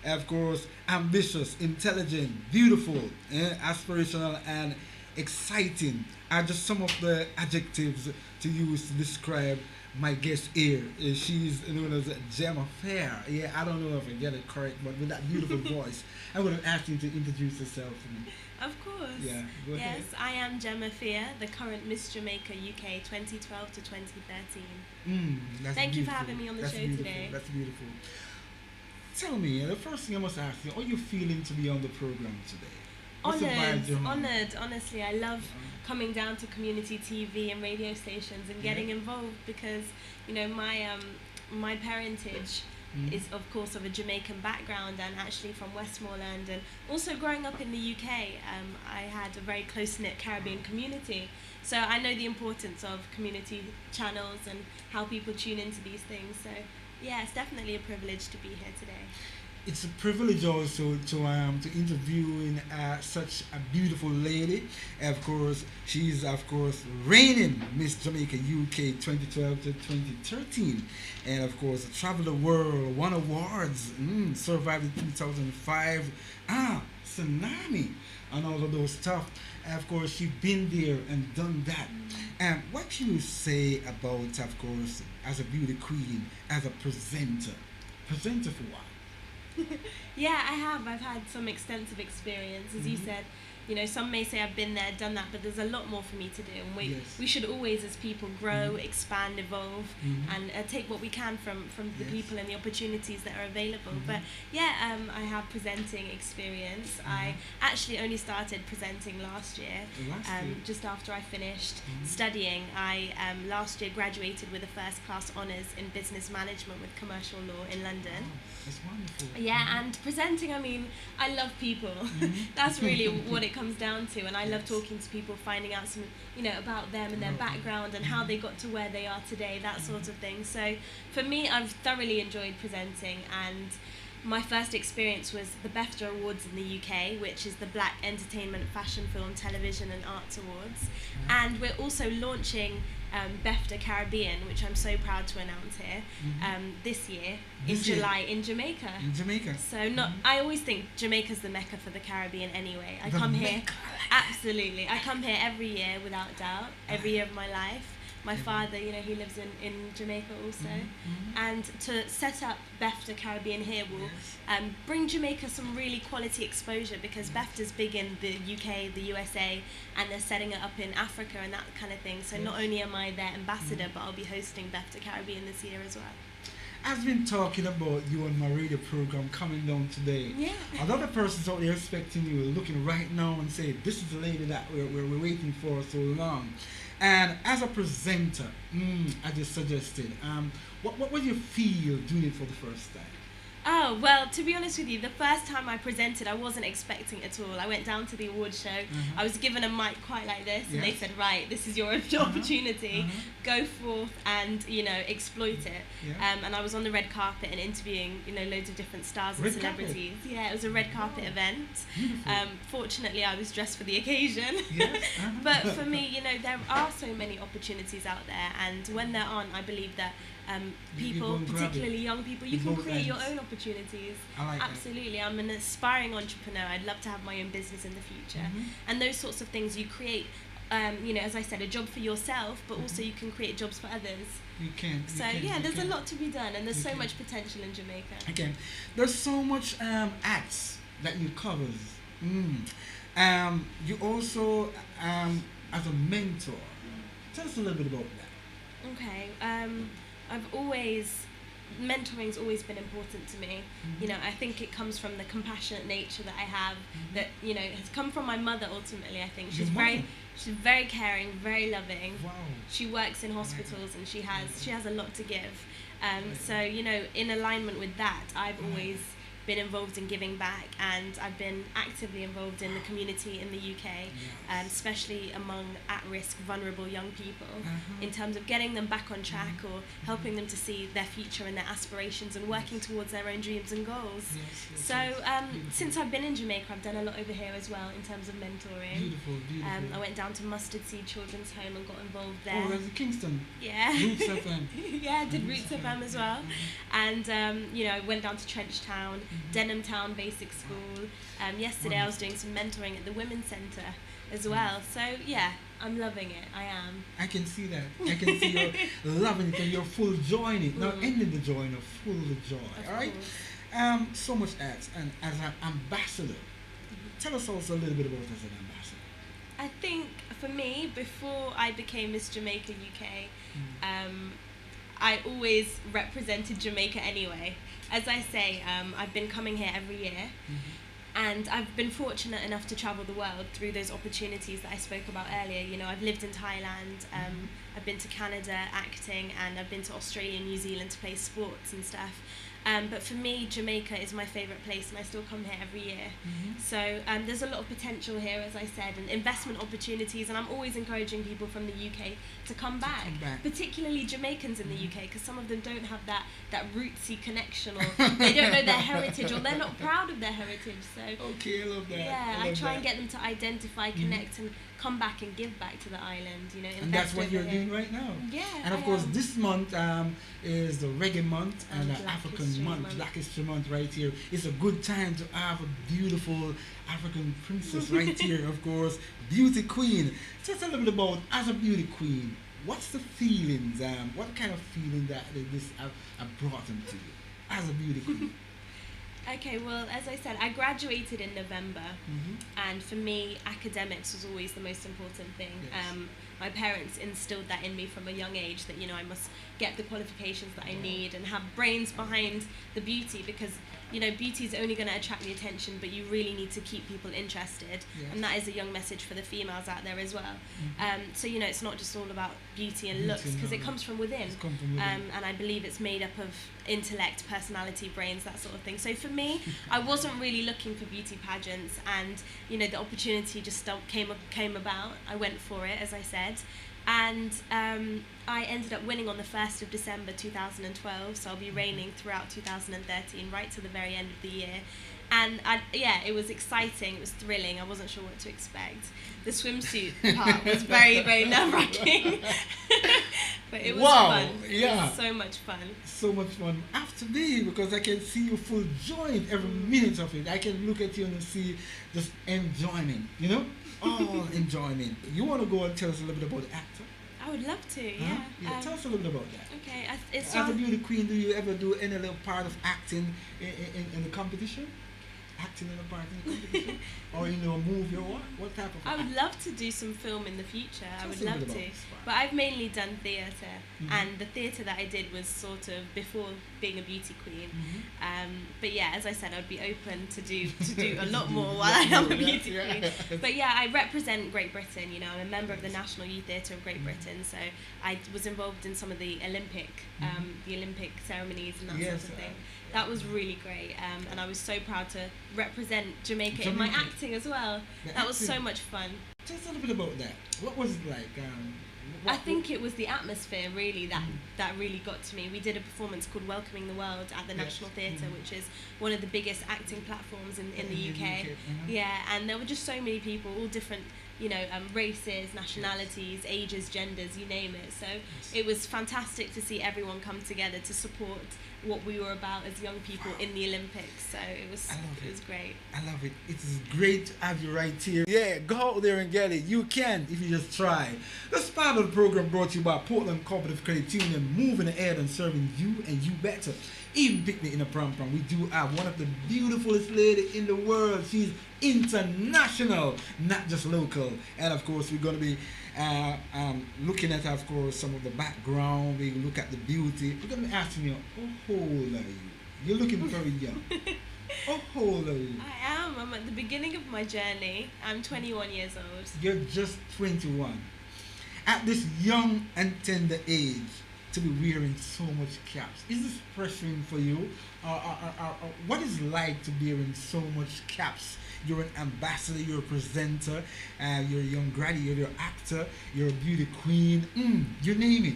Of course, ambitious, intelligent, beautiful, aspirational, and exciting are just some of the adjectives to use to describe my guest here. She's known as Gemma Feare. Yeah, I don't know if I get it correct, but with that beautiful voice, I'm going to ask you to introduce yourself to me. Of course. Yeah, go ahead. Yes, I am Gemma Feare, the current Miss Jamaica UK 2012 to 2013. That's Thank you for beautiful. having me on the That's show beautiful. today. That's beautiful. Tell me, the first thing I must ask you, how are you feeling to be on the program today? What's the vibe you're on? Honoured. Honestly, I love coming down to community TV and radio stations and getting involved because, my parentage is of course of a Jamaican background and actually from Westmoreland, and also growing up in the UK, I had a very close-knit Caribbean community, so I know the importance of community channels and how people tune into these things. So yeah, it's definitely a privilege to be here today. It's a privilege also to interview such a beautiful lady. Of course, she's reigning Miss Jamaica UK 2012 to 2013, and of course traveled the world, won awards, survived in 2005, tsunami, and all of those stuff. Of course, she's been there and done that. And what can you say about, of course, as a beauty queen, as a presenter? Presenter for what? Yeah, I have. I've had some extensive experience. As you said, some may say I've been there, done that, but there's a lot more for me to do. And we should always, as people, grow, expand, evolve, and take what we can from the people and the opportunities that are available. But yeah, I have presenting experience. I actually only started presenting last year, just after I finished studying. I last year graduated with a first class honours in business management with commercial law in London. Oh, that's wonderful. Yeah, and presenting, I love people. That's really what it comes down to, and I love talking to people, finding out some, about them and their background and how they got to where they are today, that sort of thing. So for me, I've thoroughly enjoyed presenting, and my first experience was the BAFTA Awards in the UK, which is the Black Entertainment, Fashion, Film, Television and Arts Awards. And we're also launching BAFTA Caribbean, which I'm so proud to announce here, this year in July in Jamaica. In Jamaica. So I always think Jamaica's the Mecca for the Caribbean anyway. I The come here, Mecca. absolutely. I come here every year without doubt, every year of my life. My father, he lives in Jamaica also. And to set up BAFTA Caribbean here will bring Jamaica some really quality exposure, because BAFTA's big in the UK, the USA, and they're setting it up in Africa and that kind of thing. So not only am I their ambassador, but I'll be hosting BAFTA Caribbean this year as well. I've been talking about you on my radio program coming down today. Yeah. A lot of persons out there expecting you, looking right now and say, this is the lady that we're waiting for so long. And as a presenter, I just suggested, what would you feel doing it for the first time? Oh, well, to be honest with you, the first time I presented, I wasn't expecting it at all. I went down to the award show. I was given a mic quite like this, and they said, right, this is your opportunity. Go forth and, exploit it. And I was on the red carpet and interviewing, loads of different stars and celebrities. Yeah, it was a red carpet event. Fortunately, I was dressed for the occasion. But for me, there are so many opportunities out there, and when they're on, I believe that people, particularly young people, you can create your own opportunities. Absolutely. I'm an aspiring entrepreneur. I'd love to have my own business in the future. And those sorts of things you create, as I said, a job for yourself, but also you can create jobs for others. You can. There's a lot to be done, and there's so much potential in Jamaica. Again, there's so much acts that you covers. You also, as a mentor, tell us a little bit about that. Okay. Mentoring's always been important to me. I think it comes from the compassionate nature that I have, that has come from my mother ultimately. I think she's very caring, very loving. Wow. She works in hospitals and she has a lot to give. So in alignment with that, I've always been involved in giving back, and I've been actively involved in the community in the UK, especially among at-risk, vulnerable young people, in terms of getting them back on track or helping them to see their future and their aspirations and working towards their own dreams and goals. Since I've been in Jamaica, I've done a lot over here as well in terms of mentoring. Beautiful. I went down to Mustard Seed Children's Home and got involved there. Oh, that's in Kingston. Yeah. Roots FM. Yeah, I did Roots FM as well. And, I went down to Trench Town Denham Town Basic School. Yesterday I was doing some mentoring at the Women's Centre as well. So yeah, I'm loving it. I am. I can see that. I can see you're loving it and you're full joy in it. Not ending the joy, no, full of joy. All right. So much acts, and as an ambassador, tell us also a little bit about as an ambassador. I think for me, before I became Miss Jamaica UK, I always represented Jamaica anyway. As I say, I've been coming here every year. And I've been fortunate enough to travel the world through those opportunities that I spoke about earlier. You know, I've lived in Thailand, I've been to Canada acting, and I've been to Australia and New Zealand to play sports and stuff. But for me, Jamaica is my favourite place, and I still come here every year. So there's a lot of potential here, as I said, and investment opportunities, and I'm always encouraging people from the UK to come back. Particularly Jamaicans in the UK, because some of them don't have that rootsy connection, or they don't know their heritage, or they're not proud of their heritage. So okay, I love that. Yeah, I try and get them to identify, connect, and come back and give back to the island. You know, and that's what you're doing right now. Yeah, and of course, this month is the Reggae Month and the African Month, Black History Month right here. It's a good time to have a beautiful African princess right here, of course, beauty queen. Tell us a little bit about, as a beauty queen, what's the feelings, what kind of feeling that this have brought them to you as a beauty queen? Okay, well, as I said, I graduated in November, and for me, academics was always the most important thing. Yes. My parents instilled that in me from a young age, that, you know, I must get the qualifications that I need and have brains behind the beauty, because, you know, beauty is only going to attract the attention, but you really need to keep people interested. Yes. And that is a young message for the females out there as well. So, you know, it's not just all about beauty and looks, because it comes from within. And I believe it's made up of intellect, personality, brains, that sort of thing. So for me, I wasn't really looking for beauty pageants, and, you know, the opportunity just came about. I went for it, as I said. And I ended up winning on the 1st of December 2012, so I'll be reigning throughout 2013, right to the very end of the year. And yeah, it was exciting, it was thrilling, I wasn't sure what to expect. The swimsuit part was very, very nerve-wracking. But it was fun. Yeah. It was so much fun. So much fun. Have to be, because I can see you full joy in every minute of it. I can look at you and see just enjoyment, you know? All enjoyment. You want to go and tell us a little bit about the actor? I would love to, yeah. Tell us a little bit about that. Okay. As a beauty queen, do you ever do any little part of acting in the competition? Acting in a part in the competition? Or in a movie, or what type of I would love to do some film in the future. I would love to. But I've mainly done theatre, and the theatre that I did was sort of before being a beauty queen. But yeah, as I said, I'd be open to do a lot more while I am a beauty queen. But yeah, I represent Great Britain. You know, I'm a member of the National Youth Theatre of Great Britain, so I was involved in some of the Olympic ceremonies and that sort of thing. That was really great, and I was so proud to represent Jamaica in my acting as well. That was so much fun. Tell us a little bit about that. What was it like? I think it was the atmosphere, really, that really got to me. We did a performance called Welcoming the World at the National Theatre, which is one of the biggest acting platforms in the UK. Yeah, and there were just so many people, all different, you know, races, nationalities, ages, genders, you name it. So it was fantastic to see everyone come together to support what we were about as young people in the Olympics. So it was great. I love it. It is great to have you right here. Yeah, go out there and get it. You can if you just try. This part of the program brought to you by Portland Cooperative Credit Union, moving ahead and serving you and you better. Even picnic in a prom. We do have one of the beautifulest ladies in the world. She's international, not just local. And of course, we're going to be looking at, of course, some of the background. We look at the beauty. We're going to be asking you, how old are you? You're looking very young. How old are you? I am. I'm at the beginning of my journey. I'm 21 years old. You're just 21. At this young and tender age, to be wearing so much caps. Is this pressuring for you? What is it like to be wearing so much caps? You're an ambassador, you're a presenter, you're a young graduate, you're an actor, you're a beauty queen, you name it.